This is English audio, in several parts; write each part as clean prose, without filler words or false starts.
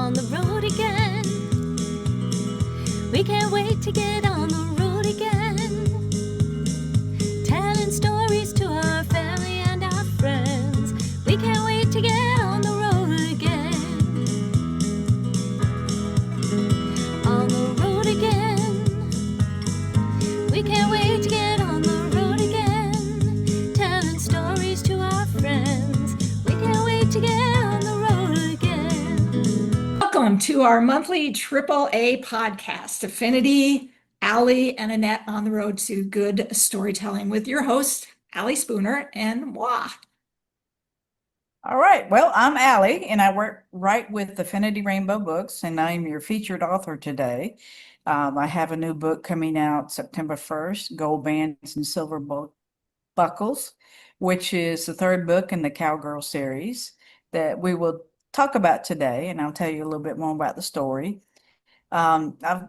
on the road again. We can't wait to get on the road again. Telling stories to our family and our friends. We can't wait to get on the road again. On the road again. We can't wait to get on the road again. Telling stories to our friends. We can't wait to get on the road again. Welcome to our monthly AAA podcast, Affinity, Allie, and Annette on the road to good storytelling with your host, Allie Spooner and moi. All right. Well, I'm Allie, and I write with Affinity Rainbow Books, and I'm your featured author today. I have a new book coming out September 1st, Gold Bands and Silver Buckles, which is the third book in the Cowgirls series that we will talk about today, and I'll tell you a little bit more about the story. I've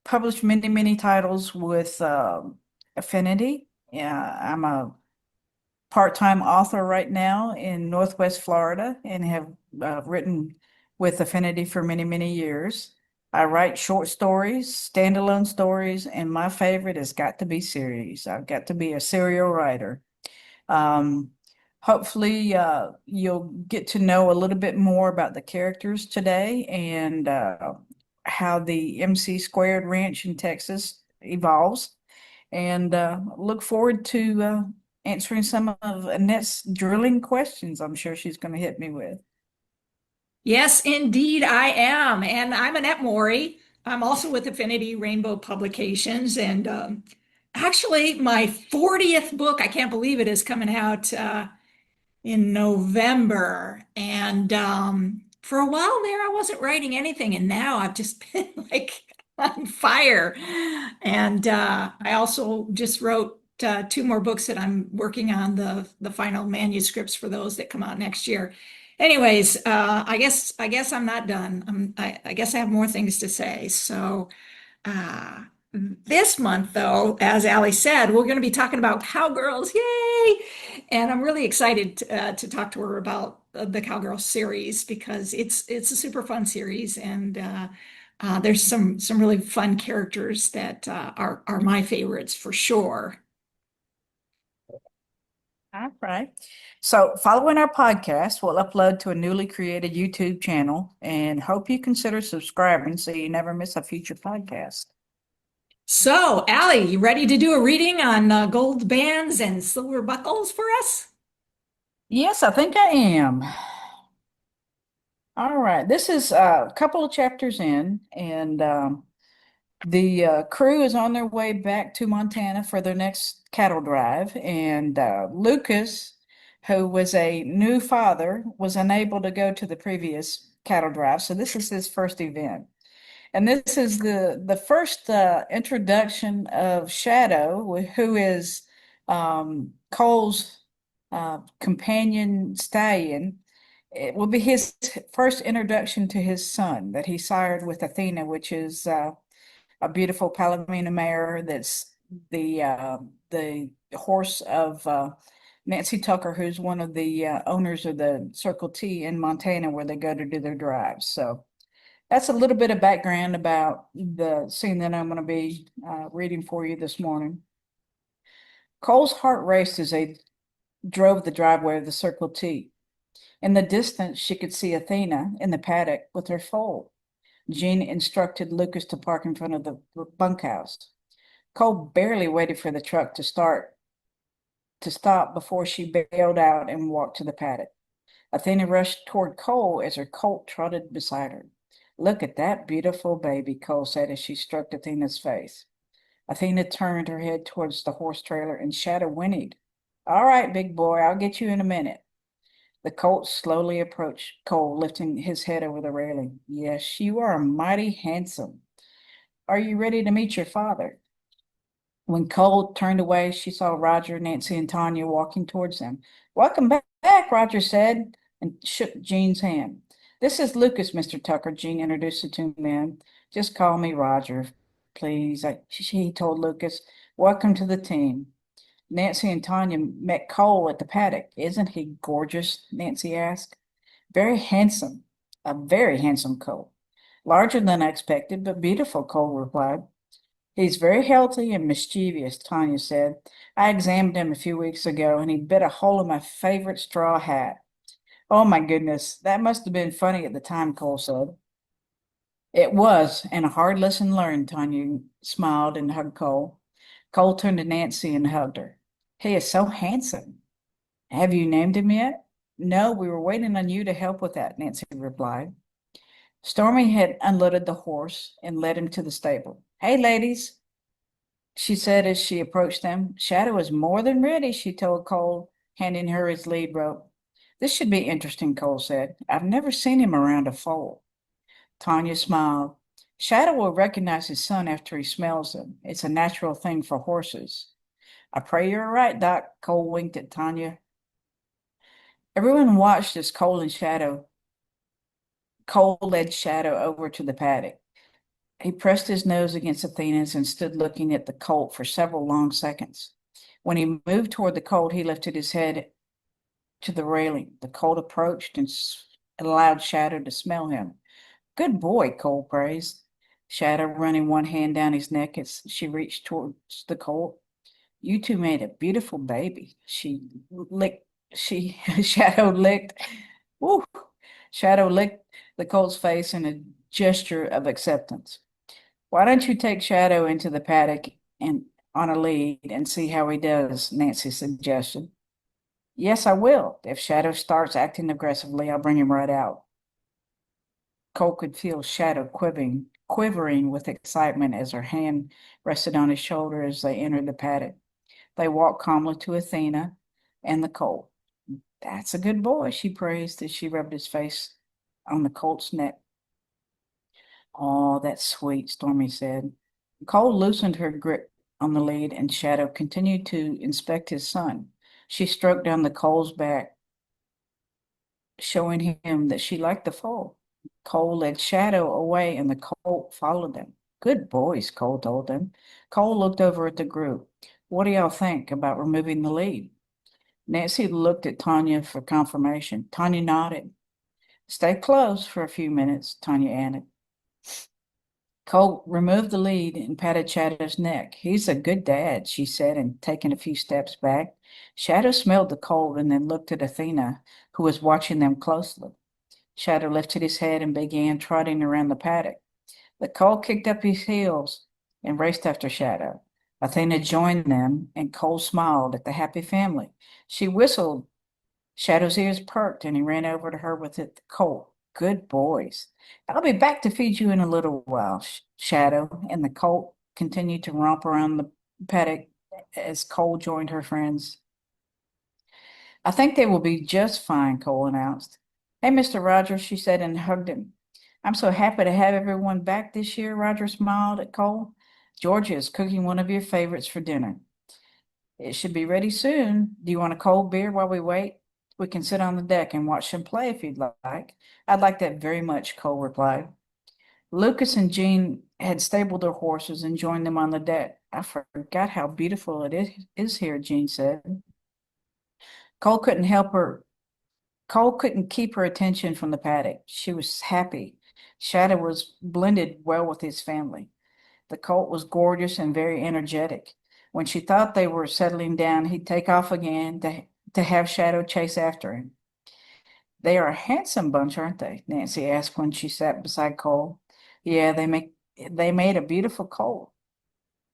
published many titles with Affinity. Yeah, I'm a part-time author right now in Northwest Florida and have written with Affinity for many years. I write short stories, standalone stories, and my favorite has got to be series. I've got to be a serial writer. Hopefully, you'll get to know a little bit more about the characters today and how the MC Squared Ranch in Texas evolves. And look forward to answering some of Annette's drilling questions I'm sure she's going to hit me with. Yes, indeed, I am. And I'm Annette Maury. I'm also with Affinity Rainbow Publications. And actually, my 40th book, I can't believe it, is coming out in November. And for a while there, I wasn't writing anything. And now I've just been like on fire. And I also just wrote two more books that I'm working on, the final manuscripts for those that come out next year. Anyways, I guess I'm not done. I guess I have more things to say. So uh, this month, though, as Allie said, we're going to be talking about Cowgirls. Yay! And I'm really excited to talk to her about the Cowgirls series because it's a super fun series, and there's some really fun characters that are my favorites for sure. All right. So, following our podcast, we'll upload to a newly created YouTube channel and hope you consider subscribing so you never miss a future podcast. So, Allie, you ready to do a reading on gold bands and silver buckles for us? Yes, I think I am. All right. This is a couple of chapters in, and the crew is on their way back to Montana for their next cattle drive, and Lucas, who was a new father, was unable to go to the previous cattle drive, so this is his first event. And this is the first introduction of Shadow, who is Cole's companion stallion. It will be his first introduction to his son that he sired with Athena, which is a beautiful Palomino mare that's the horse of Nancy Tucker, who's one of the owners of the Circle T in Montana, where they go to do their drives. So that's a little bit of background about the scene that I'm going to be reading for you this morning. Cole's heart raced as they drove the driveway of the Circle T. In the distance, she could see Athena in the paddock with her foal. Jean instructed Lucas to park in front of the bunkhouse. Cole barely waited for the truck to stop before she bailed out and walked to the paddock. Athena rushed toward Cole as her colt trotted beside her. "Look at that beautiful baby," Cole said as she stroked Athena's face. Athena turned her head towards the horse trailer and Shadow whinnied. "All right, big boy, I'll get you in a minute." The colt slowly approached Cole, lifting his head over the railing. "Yes, you are mighty handsome. Are you ready to meet your father?" When Cole turned away, she saw Roger, Nancy, and Tanya walking towards them. "Welcome back," Roger said, and shook Jean's hand. "This is Lucas, Mr. Tucker," Jean introduced the two men. "Just call me Roger, please," he told Lucas. "Welcome to the team." Nancy and Tanya met Cole at the paddock. "Isn't he gorgeous?" Nancy asked. A very handsome Cole." Larger than I expected, but beautiful, Cole replied. He's very healthy and mischievous, Tanya said. I examined him a few weeks ago and he bit a hole in my favorite straw hat. Oh my goodness, that must have been funny at the time, Cole said. It was, and a hard lesson learned, Tanya smiled and hugged Cole. Cole turned to Nancy and hugged her. He is so handsome. Have you named him yet? No, we were waiting on you to help with that, Nancy replied. Stormy had unloaded the horse and led him to the stable. Hey, ladies, she said as she approached them. Shadow is more than ready, she told Cole, handing her his lead rope. This should be interesting, Cole said. I've never seen him around a foal. Tanya smiled. Shadow will recognize his son after he smells him. It's a natural thing for horses. I pray you're right, Doc, Cole winked at Tanya. Everyone watched as Cole led Shadow over to the paddock. He pressed his nose against Athena's and stood looking at the colt for several long seconds. When he moved toward the colt, he lifted his head to the railing. The colt approached and allowed Shadow to smell him. Good boy, Cole praised. Shadow running one hand down his neck as she reached towards the colt. You two made a beautiful baby. Shadow licked, woo, Shadow licked the colt's face in a gesture of acceptance. Why don't you take Shadow into the paddock and on a lead and see how he does? Nancy suggested. Yes, I will. If Shadow starts acting aggressively, I'll bring him right out. Cole could feel Shadow quivering with excitement as her hand rested on his shoulder as they entered the paddock. They walked calmly to Athena and the colt. That's a good boy, she praised as she rubbed his face on the colt's neck. Oh, that's sweet, Stormy said. Cole loosened her grip on the lead and Shadow continued to inspect his son. She stroked down the coal's back, showing him that she liked the foal. Cole led Shadow away and the colt followed them. Good boys, Cole told them. Cole looked over at the group. What do y'all think about removing the lead? Nancy looked at Tanya for confirmation. Tanya nodded. Stay close for a few minutes, Tanya added. Cole removed the lead and patted Shadow's neck. He's a good dad, she said, and taking a few steps back. Shadow smelled the colt and then looked at Athena, who was watching them closely. Shadow lifted his head and began trotting around the paddock. The colt kicked up his heels and raced after Shadow. Athena joined them, and Cole smiled at the happy family. She whistled. Shadow's ears perked, and he ran over to her with the colt. Good boys. I'll be back to feed you in a little while, Shadow, and the colt continued to romp around the paddock as Cole joined her friends. I think they will be just fine, Cole announced. Hey, Mr. Rogers, she said and hugged him. I'm so happy to have everyone back this year, Roger smiled at Cole. Georgia is cooking one of your favorites for dinner. It should be ready soon. Do you want a cold beer while we wait? We can sit on the deck and watch them play if you'd like. I'd like that very much, Cole replied. Lucas and Jean had stabled their horses and joined them on the deck. I forgot how beautiful it is here, Jean said. Cole couldn't keep her attention from the paddock. She was happy. Shadow was blended well with his family. The colt was gorgeous and very energetic. When she thought they were settling down, he'd take off again to have Shadow chase after him. They are a handsome bunch, aren't they? Nancy asked when she sat beside Cole. Yeah, they made a beautiful colt.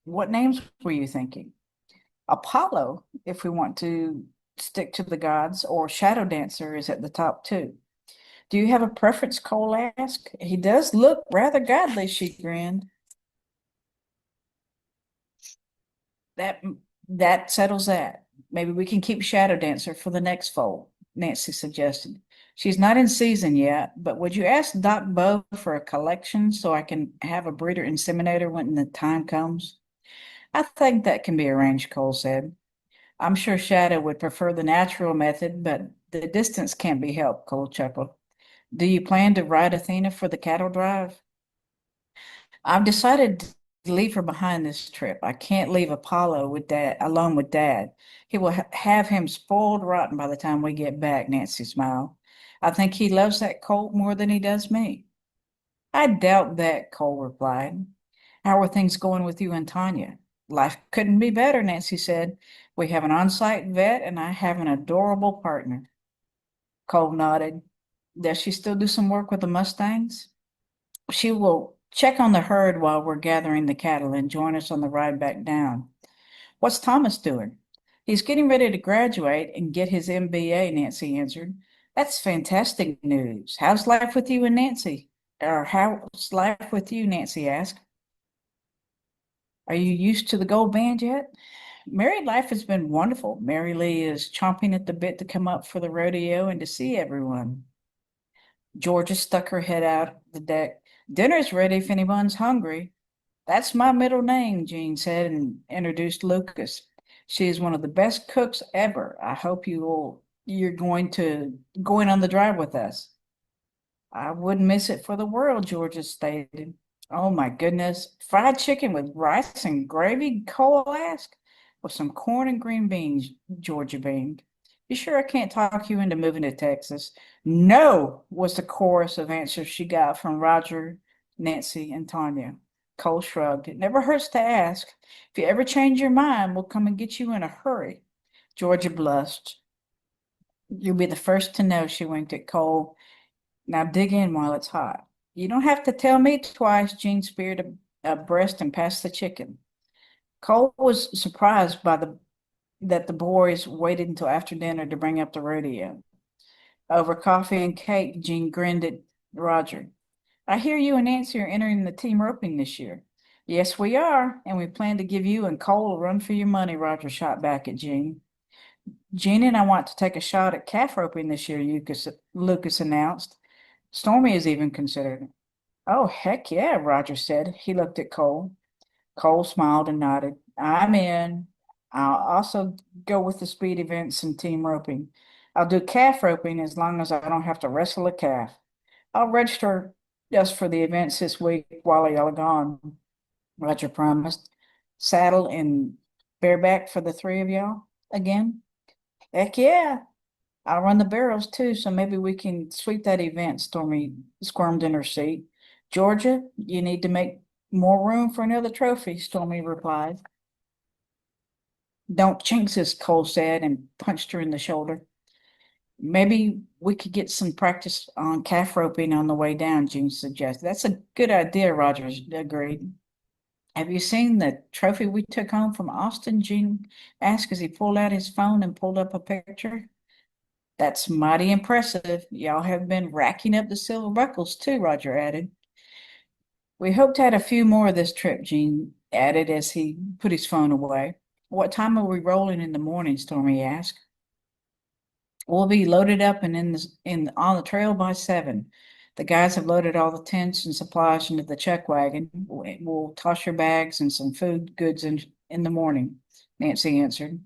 What names were you thinking? Apollo, if we want to stick to the gods, or Shadow Dancer is at the top too. Do you have a preference? Cole asked. He does look rather godly, she grinned. That settles that. Maybe we can keep Shadow Dancer for the next foal, Nancy suggested. She's not in season yet, but would you ask Doc Bo for a collection so I can have a breeder inseminator when the time comes? I think that can be arranged, Cole said. I'm sure Shadow would prefer the natural method, but the distance can't be helped, Cole chuckled. Do you plan to ride Athena for the cattle drive? I've decided to leave her behind this trip. I can't leave Apollo alone with Dad. He will have him spoiled rotten by the time we get back, Nancy smiled. I think he loves that colt more than he does me. I doubt that, Cole replied. How are things going with you and Tanya? Life couldn't be better, Nancy said. We have an on-site vet and I have an adorable partner. Cole nodded. Does she still do some work with the Mustangs? She will check on the herd while we're gathering the cattle and join us on the ride back down. What's Thomas doing? He's getting ready to graduate and get his MBA, Nancy answered. That's fantastic news. How's life with you and Nancy? Or how's life with you, Nancy asked. Are you used to the gold band yet? Married life has been wonderful. Mary Lee is chomping at the bit to come up for the rodeo and to see everyone. Georgia stuck her head out the deck. Dinner's ready if anyone's hungry. That's my middle name, Jean said and introduced Lucas. She is one of the best cooks ever. I hope you're going on the drive with us. I wouldn't miss it for the world, Georgia stated. Oh my goodness. Fried chicken with rice and gravy, Cole asked. With some corn and green beans, Georgia beamed. You sure I can't talk you into moving to Texas? No, was the chorus of answers she got from Roger, Nancy, and Tanya. Cole shrugged. It never hurts to ask. If you ever change your mind, we'll come and get you in a hurry. Georgia blushed. You'll be the first to know, she winked at Cole. Now dig in while it's hot. You don't have to tell me twice, Jean speared a breast and passed the chicken. Cole was surprised by that the boys waited until after dinner to bring up the rodeo. Over coffee and cake, Jean grinned at Roger. I hear you and Nancy are entering the team roping this year. Yes, we are, and we plan to give you and Cole a run for your money, Roger shot back at Jean. Jean and I want to take a shot at calf roping this year, Lucas announced. Stormy is even considered it. Oh, heck yeah, Roger said. He looked at Cole. Cole smiled and nodded. I'm in. I'll also go with the speed events and team roping. I'll do calf roping as long as I don't have to wrestle a calf. I'll register just for the events this week while y'all are gone, Roger promised. Saddle and bareback for the three of y'all again? Heck yeah. I'll run the barrels too, so maybe we can sweep that event, Stormy squirmed in her seat. Georgia, you need to make more room for another trophy, Stormy replied. Don't jinx us, Cole said and punched her in the shoulder. Maybe we could get some practice on calf roping on the way down, Jean suggested. That's a good idea, Rogers agreed. Have you seen the trophy we took home from Austin? Jean asked as he pulled out his phone and pulled up a picture. That's mighty impressive. Y'all have been racking up the silver buckles too, Roger added. We hope to add a few more this trip, Jean added as he put his phone away. What time are we rolling in the morning? Stormy asked. We'll be loaded up and on the trail by 7. The guys have loaded all the tents and supplies into the chuck wagon. We'll toss your bags and some food goods in the morning, Nancy answered.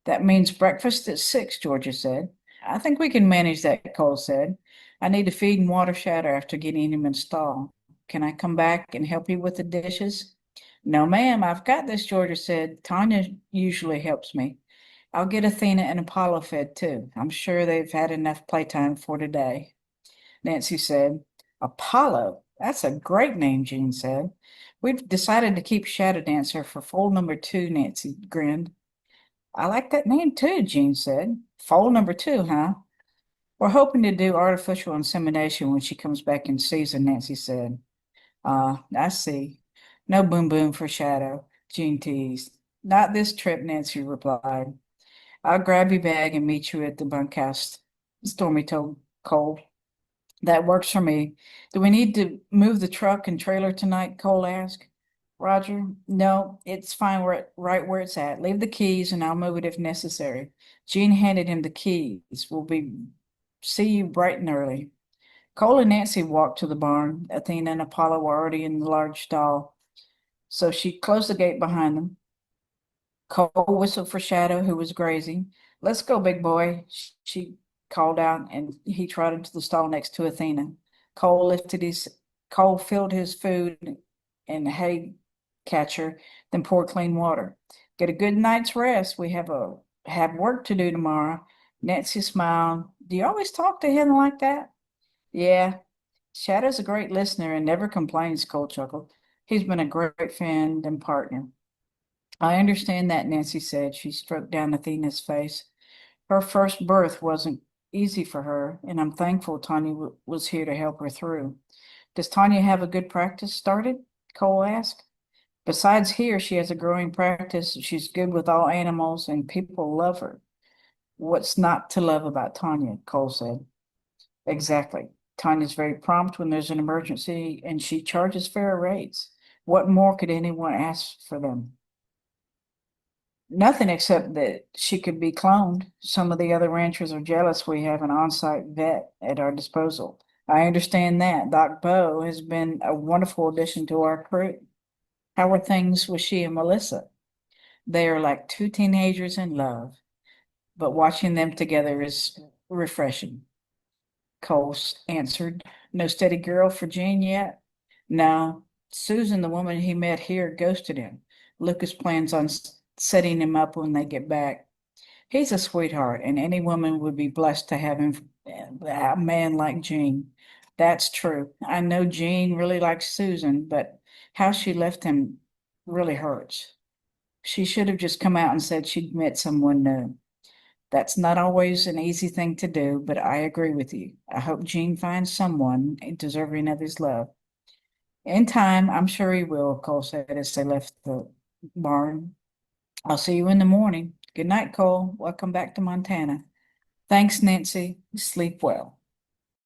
That means breakfast at 6, Georgia said. I think we can manage that, Cole said. I need to feed and water Shadow after getting him installed. Can I come back and help you with the dishes? No, ma'am, I've got this, Georgia said. Tanya usually helps me. I'll get Athena and Apollo fed too. I'm sure they've had enough playtime for today. Nancy said. Apollo? That's a great name, Jean said. We've decided to keep Shadow Dancer for foal number 2, Nancy grinned. I like that name too, Jean said. Foal number 2, huh? We're hoping to do artificial insemination when she comes back in season, Nancy said. I see. No boom boom for Shadow, Jean teased. Not this trip, Nancy replied. I'll grab your bag and meet you at the bunkhouse, Stormy told Cole. That works for me. Do we need to move the truck and trailer tonight? Cole asked. Roger, no, it's fine right where it's at. Leave the keys and I'll move it if necessary. Jean handed him the keys. See you bright and early. Cole and Nancy walked to the barn. Athena and Apollo were already in the large stall, so she closed the gate behind them. Cole whistled for Shadow, who was grazing. Let's go, big boy, she called out, and he trotted to the stall next to Athena. Cole filled his food in the hay catcher, then poured clean water. Get a good night's rest. We have work to do tomorrow. Nancy smiled. Do you always talk to him like that? Yeah. Shadow's a great listener and never complains, Cole chuckled. He's been a great friend and partner. I understand that, Nancy said. She stroked down Athena's face. Her first birth wasn't easy for her, and I'm thankful Tanya was here to help her through. Does Tanya have a good practice started? Cole asked. Besides here, she has a growing practice. She's good with all animals, and people love her. What's not to love about Tanya? Cole said. Exactly. Tanya's very prompt when there's an emergency, and she charges fair rates. What more could anyone ask for them? Nothing except that she could be cloned. Some of the other ranchers are jealous we have an on-site vet at our disposal. I understand that. Doc Bo has been a wonderful addition to our crew. How are things with she and Melissa? They are like two teenagers in love, but watching them together is refreshing. Cole answered. No steady girl for Gene yet? No. Susan, the woman he met here, ghosted him. Lucas plans on setting him up when they get back. He's a sweetheart, and any woman would be blessed to have him, a man like Gene. That's true. I know Gene really likes Susan, but how she left him really hurts. She should have just come out and said she'd met someone new. That's not always an easy thing to do, but I agree with you. I hope Gene finds someone deserving of his love. In time, I'm sure he will, Cole said as they left the barn. I'll see you in the morning. Good night, Cole. Welcome back to Montana. Thanks, Nancy. Sleep well.